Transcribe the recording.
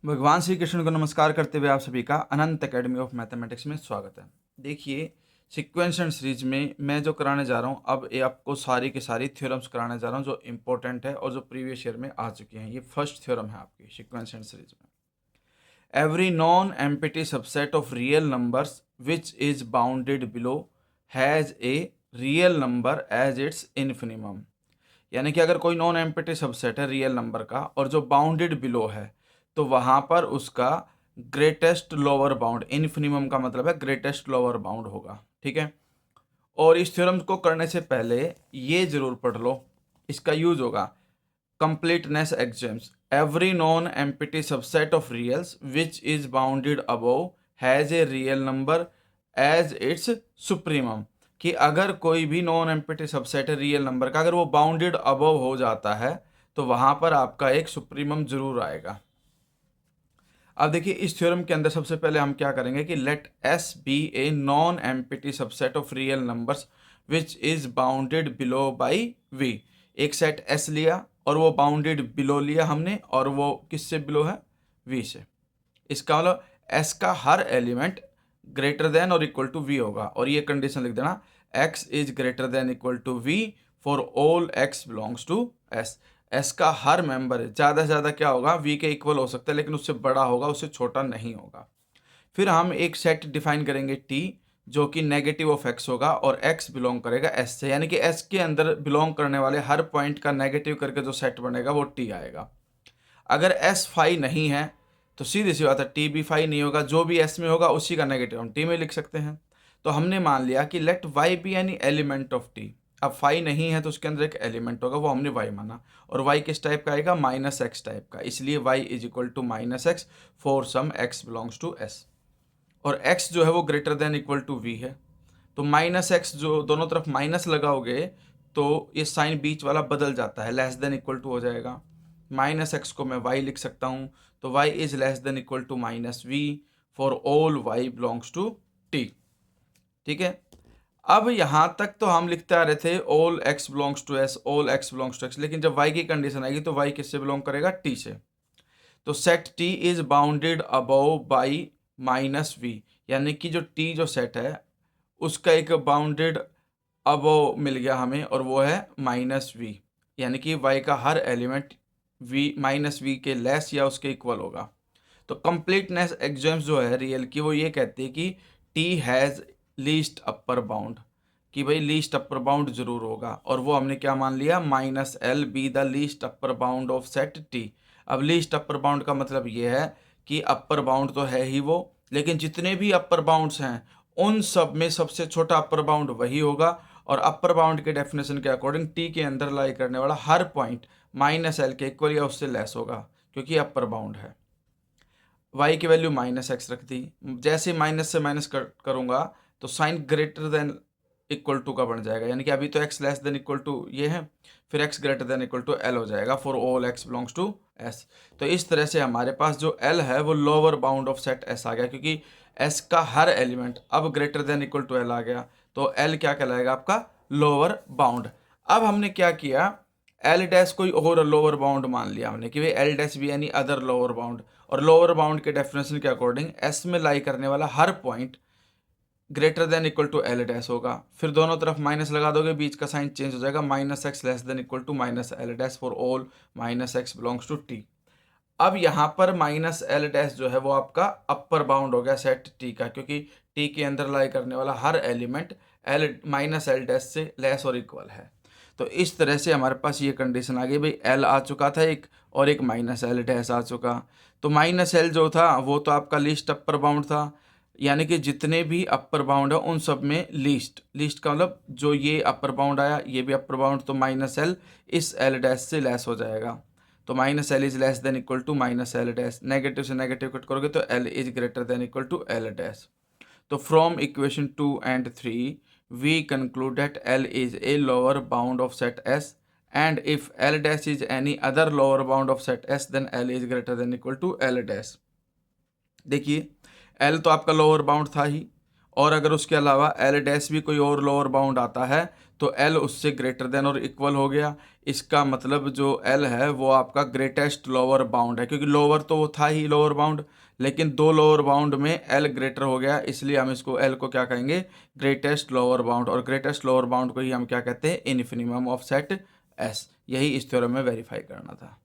भगवान श्री कृष्ण को नमस्कार करते हुए आप सभी का अनंत एकेडमी ऑफ मैथमेटिक्स में स्वागत है। देखिए, सीक्वेंस एंड सीरीज में मैं जो कराने जा रहा हूँ, अब ये आपको सारी की सारी थ्योरम्स कराने जा रहा हूँ जो इम्पोर्टेंट है और जो प्रीवियस ईयर में आ चुकी हैं। ये फर्स्ट थ्योरम है आपकी सीक्वेंस एंड सीरीज में। Every non empty subset of real numbers which is bounded below has a real number as its infimum. यानी कि अगर कोई नॉन एम्प्टी सबसेट है रियल नंबर का और जो बाउंडेड बिलो है, तो वहां पर उसका ग्रेटेस्ट लोअर बाउंड, इन्फिनिमम का मतलब है ग्रेटेस्ट लोअर बाउंड होगा। ठीक है। और इस थ्योरम को करने से पहले ये जरूर पढ़ लो, इसका यूज होगा completeness axioms. Every non empty subset of reals which is bounded above has a real number as its supremum. कि अगर कोई भी नॉन एम्प्टी सबसेट है रियल नंबर का, अगर वो बाउंडेड अबव हो जाता है तो वहां पर आपका एक सुप्रीमम जरूर आएगा। अब देखिए, इस थ्योरम के अंदर सबसे पहले हम क्या करेंगे कि let S be a non empty subset of real numbers which is bounded below by V. एक सेट एस लिया और वो बाउंडेड बिलो लिया हमने, और वो किससे बिलो है? वी से। इसका मतलब एस का हर एलिमेंट ग्रेटर देन और इक्वल टू वी होगा, और ये कंडीशन लिख देना, X is greater than equal to V for all X belongs to S. S का हर मेंबर ज़्यादा से ज़्यादा क्या होगा? वी के इक्वल हो सकता है, लेकिन उससे बड़ा होगा, उससे छोटा नहीं होगा। फिर हम एक सेट डिफाइन करेंगे टी, जो कि नेगेटिव ऑफ एक्स होगा और एक्स बिलोंग करेगा एस से। यानी कि एस के अंदर बिलोंग करने वाले हर पॉइंट का नेगेटिव करके जो सेट बनेगा वो टी आएगा। अगर एस फाई नहीं है तो सीधी सी बात है टी भी फाई नहीं होगा, जो भी एस में होगा उसी का नेगेटिव हम टी में लिख सकते हैं। तो हमने मान लिया कि let Y be any element of T. अब फाई नहीं है तो उसके अंदर एक एलिमेंट होगा, वो हमने वाई माना, और वाई किस टाइप का आएगा? माइनस एक्स टाइप का, इसलिए Y is equal to minus X for some X belongs to S. और x जो है वो greater than equal to v है, तो माइनस एक्स जो दोनों तरफ माइनस लगाओगे तो ये साइन बीच वाला बदल जाता है, लेस देन इक्वल टू हो जाएगा। माइनस एक्स को मैं y लिख सकता हूँ, तो y is less than equal to minus V for all y belongs to t। ठीक है। अब यहाँ तक तो हम लिखते आ रहे थे all x belongs to s, all x belongs to x, लेकिन जब y की कंडीशन आएगी तो y किससे बिलोंग करेगा? t से। तो set T is bounded above by minus V, यानी कि जो टी जो सेट है उसका एक बाउंडेड अबव मिल गया हमें, और वो है माइनस वी। यानी कि वाई का हर एलिमेंट वी माइनस वी के लेस या उसके इक्वल होगा। तो कंप्लीटनेस एग्जाम्स जो है रियल की, वो ये कहती है कि T has least upper bound, कि भाई लीस्ट अपर बाउंड जरूर होगा, और वो हमने क्या मान लिया? Minus L be the least upper bound of set T. अब लीस्ट अपर बाउंड का मतलब ये है कि अपर बाउंड तो है ही वो, लेकिन जितने भी अपर बाउंड्स हैं उन सब में सबसे छोटा अपर बाउंड वही होगा, और अपर बाउंड के डेफिनेशन के अकॉर्डिंग टी के अंदर लाई करने वाला हर पॉइंट माइनस एल के इक्वल या उससे लेस होगा, क्योंकि अपर बाउंड है। y की वैल्यू माइनस एक्स रख दी, जैसे माइनस से माइनस करूंगा तो sign greater than equal to का बन जाएगा, यानी कि अभी तो x less than equal to ये है, फिर x greater than equal to l हो जाएगा for all x belongs to s। तो इस तरह से हमारे पास जो l है वो lower bound of set s आ गया, क्योंकि s का हर एलिमेंट अब greater than equal to l आ गया, तो l क्या कहलाएगा? आपका लोअर बाउंड। अब हमने क्या किया, एल डैश कोई और लोअर बाउंड मान लिया हमने कि भाई एल डैश भी यानी अदर लोअर बाउंड, और लोअर बाउंड के डेफिनेशन के अकॉर्डिंग एस में लाई करने वाला हर point greater than equal to L dash होगा। फिर दोनों तरफ माइनस लगा दोगे, बीच का साइन चेंज हो जाएगा, minus X less than equal to minus L dash for all minus X belongs to T. अब यहाँ पर माइनस एल डैश जो है वो आपका अपर बाउंड हो गया सेट टी का, क्योंकि टी के अंदर लाई करने वाला हर element L minus L dash से लेस और इक्वल है। तो इस तरह से हमारे पास ये कंडीशन आ गई, भाई एल आ चुका था एक, और एक माइनस एल डैश आ चुका। तो माइनस एल जो था वो तो आपका लीस्ट अपर बाउंड था, यानी कि जितने भी अपर बाउंड है उन सब में लीस्ट, लीस्ट का मतलब जो ये अपर बाउंड आया ये भी अपर बाउंड, तो माइनस एल इस एल डैश से लेस हो जाएगा। तो minus L is less than equal to minus L dash, negative से नेगेटिव कट करोगे तो L is greater than equal to L dash. तो from equation 2 and 3 we conclude that L is a lower bound of set S, and if L dash is any other lower bound of set S then L is greater than equal to L dash। देखिए, L तो आपका lower bound था ही, और अगर उसके अलावा L dash भी कोई और लोअर बाउंड आता है तो एल उससे ग्रेटर देन और इक्वल हो गया। इसका मतलब जो एल है वो आपका ग्रेटेस्ट लोअर बाउंड है, क्योंकि लोअर तो वो था ही लोअर बाउंड, लेकिन दो लोअर बाउंड में एल ग्रेटर हो गया, इसलिए हम इसको एल को क्या कहेंगे, ग्रेटेस्ट लोअर बाउंड। और ग्रेटेस्ट लोअर बाउंड को ही हम क्या कहते हैं, इन्फिनिमम ऑफ सेट एस। यही इस थ्योरम में वेरीफाई करना था।